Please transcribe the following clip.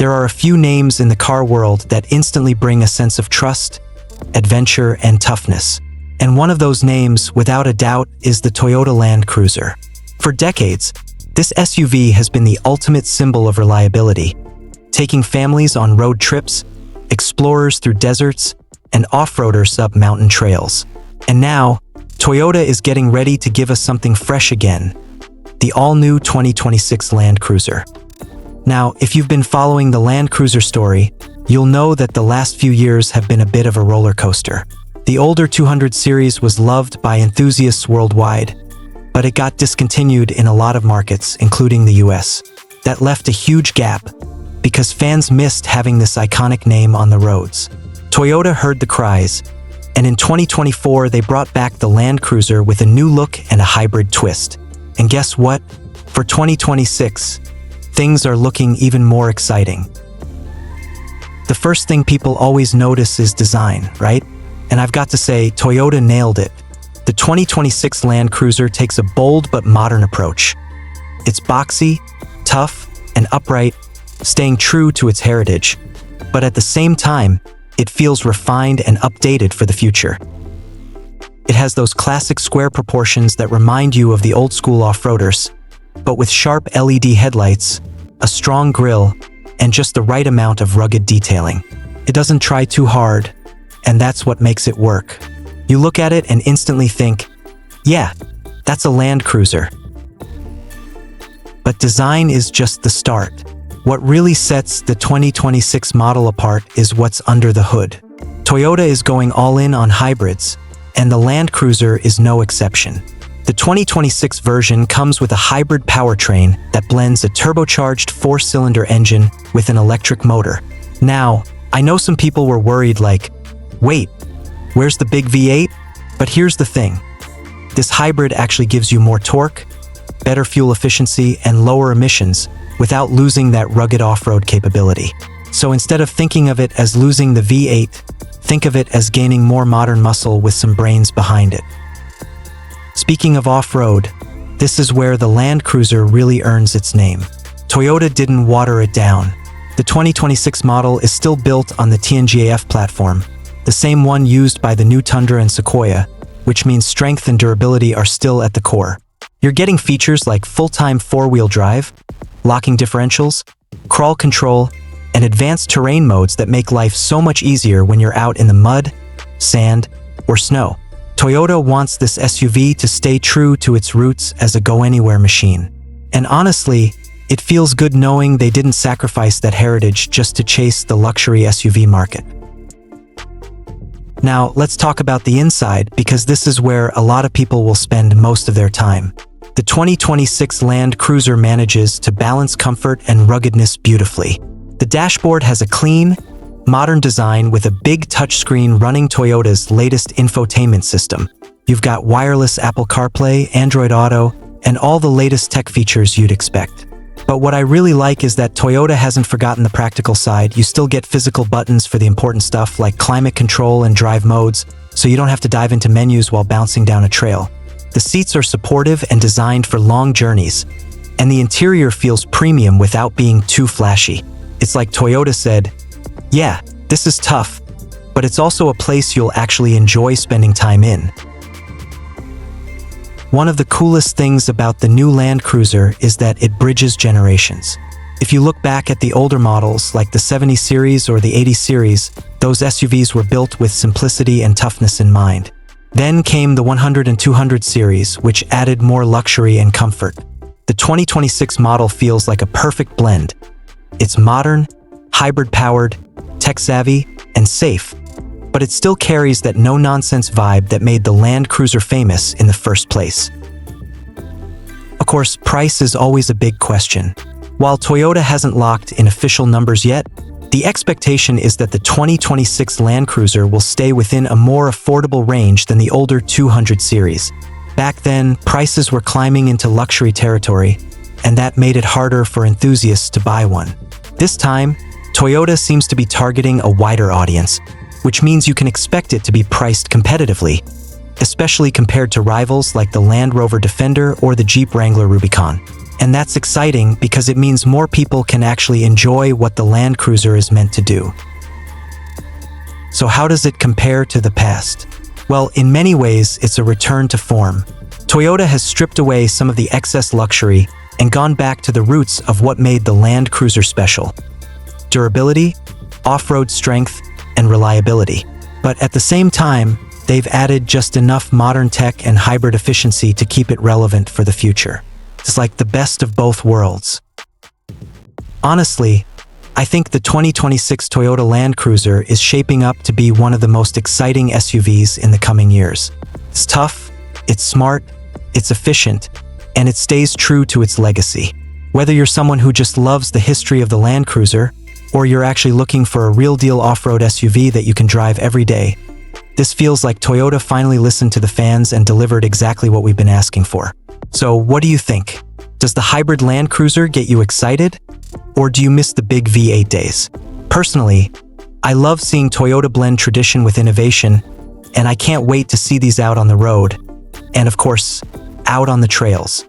There are a few names in the car world that instantly bring a sense of trust, adventure, and toughness. And one of those names, without a doubt, is the Toyota Land Cruiser. For decades, this SUV has been the ultimate symbol of reliability, taking families on road trips, explorers through deserts, and off-roaders up mountain trails. And now, Toyota is getting ready to give us something fresh again, the all-new 2026 Land Cruiser. Now, if you've been following the Land Cruiser story, you'll know that the last few years have been a bit of a roller coaster. The older 200 series was loved by enthusiasts worldwide, but it got discontinued in a lot of markets, including the US. That left a huge gap, because fans missed having this iconic name on the roads. Toyota heard the cries, and in 2024 they brought back the Land Cruiser with a new look and a hybrid twist. And guess what? For 2026, things are looking even more exciting. The first thing people always notice is design, right? And I've got to say, Toyota nailed it. The 2026 Land Cruiser takes a bold but modern approach. It's boxy, tough, and upright, staying true to its heritage. But at the same time, it feels refined and updated for the future. It has those classic square proportions that remind you of the old-school off-roaders, but with sharp LED headlights, a strong grille, and just the right amount of rugged detailing. It doesn't try too hard, and that's what makes it work. You look at it and instantly think, yeah, that's a Land Cruiser. But design is just the start. What really sets the 2026 model apart is what's under the hood. Toyota is going all in on hybrids, and the Land Cruiser is no exception. The 2026 version comes with a hybrid powertrain that blends a turbocharged 4-cylinder engine with an electric motor. Now, I know some people were worried like, wait, where's the big V8? But here's the thing. This hybrid actually gives you more torque, better fuel efficiency, and lower emissions without losing that rugged off-road capability. So instead of thinking of it as losing the V8, think of it as gaining more modern muscle with some brains behind it. Speaking of off-road, this is where the Land Cruiser really earns its name. Toyota didn't water it down. The 2026 model is still built on the TNGA-F platform, the same one used by the new Tundra and Sequoia, which means strength and durability are still at the core. You're getting features like full-time 4-wheel drive, locking differentials, crawl control, and advanced terrain modes that make life so much easier when you're out in the mud, sand, or snow. Toyota wants this SUV to stay true to its roots as a go-anywhere machine. And honestly, it feels good knowing they didn't sacrifice that heritage just to chase the luxury SUV market. Now, let's talk about the inside, because this is where a lot of people will spend most of their time. The 2026 Land Cruiser manages to balance comfort and ruggedness beautifully. The dashboard has a clean, modern design with a big touchscreen running Toyota's latest infotainment system. You've got wireless Apple CarPlay, Android Auto, and all the latest tech features you'd expect. But what I really like is that Toyota hasn't forgotten the practical side. You still get physical buttons for the important stuff like climate control and drive modes, so you don't have to dive into menus while bouncing down a trail. The seats are supportive and designed for long journeys, and the interior feels premium without being too flashy. It's like Toyota said, yeah, this is tough, but it's also a place you'll actually enjoy spending time in. One of the coolest things about the new Land Cruiser is that it bridges generations. If you look back at the older models like the 70 series or the 80 series, those SUVs were built with simplicity and toughness in mind. Then came the 100 and 200 series, which added more luxury and comfort. The 2026 model feels like a perfect blend. It's modern, hybrid-powered, tech-savvy, and safe, but it still carries that no-nonsense vibe that made the Land Cruiser famous in the first place. Of course, price is always a big question. While Toyota hasn't locked in official numbers yet, the expectation is that the 2026 Land Cruiser will stay within a more affordable range than the older 200 series. Back then, prices were climbing into luxury territory, and that made it harder for enthusiasts to buy one. This time, Toyota seems to be targeting a wider audience, which means you can expect it to be priced competitively, especially compared to rivals like the Land Rover Defender or the Jeep Wrangler Rubicon. And that's exciting because it means more people can actually enjoy what the Land Cruiser is meant to do. So how does it compare to the past? Well, in many ways, it's a return to form. Toyota has stripped away some of the excess luxury and gone back to the roots of what made the Land Cruiser special: durability, off-road strength, and reliability. But at the same time, they've added just enough modern tech and hybrid efficiency to keep it relevant for the future. It's like the best of both worlds. Honestly, I think the 2026 Toyota Land Cruiser is shaping up to be one of the most exciting SUVs in the coming years. It's tough, it's smart, it's efficient, and it stays true to its legacy. Whether you're someone who just loves the history of the Land Cruiser, or you're actually looking for a real-deal off-road SUV that you can drive every day, this feels like Toyota finally listened to the fans and delivered exactly what we've been asking for. So what do you think? Does the hybrid Land Cruiser get you excited? Or do you miss the big V8 days? Personally, I love seeing Toyota blend tradition with innovation, and I can't wait to see these out on the road, and of course, out on the trails.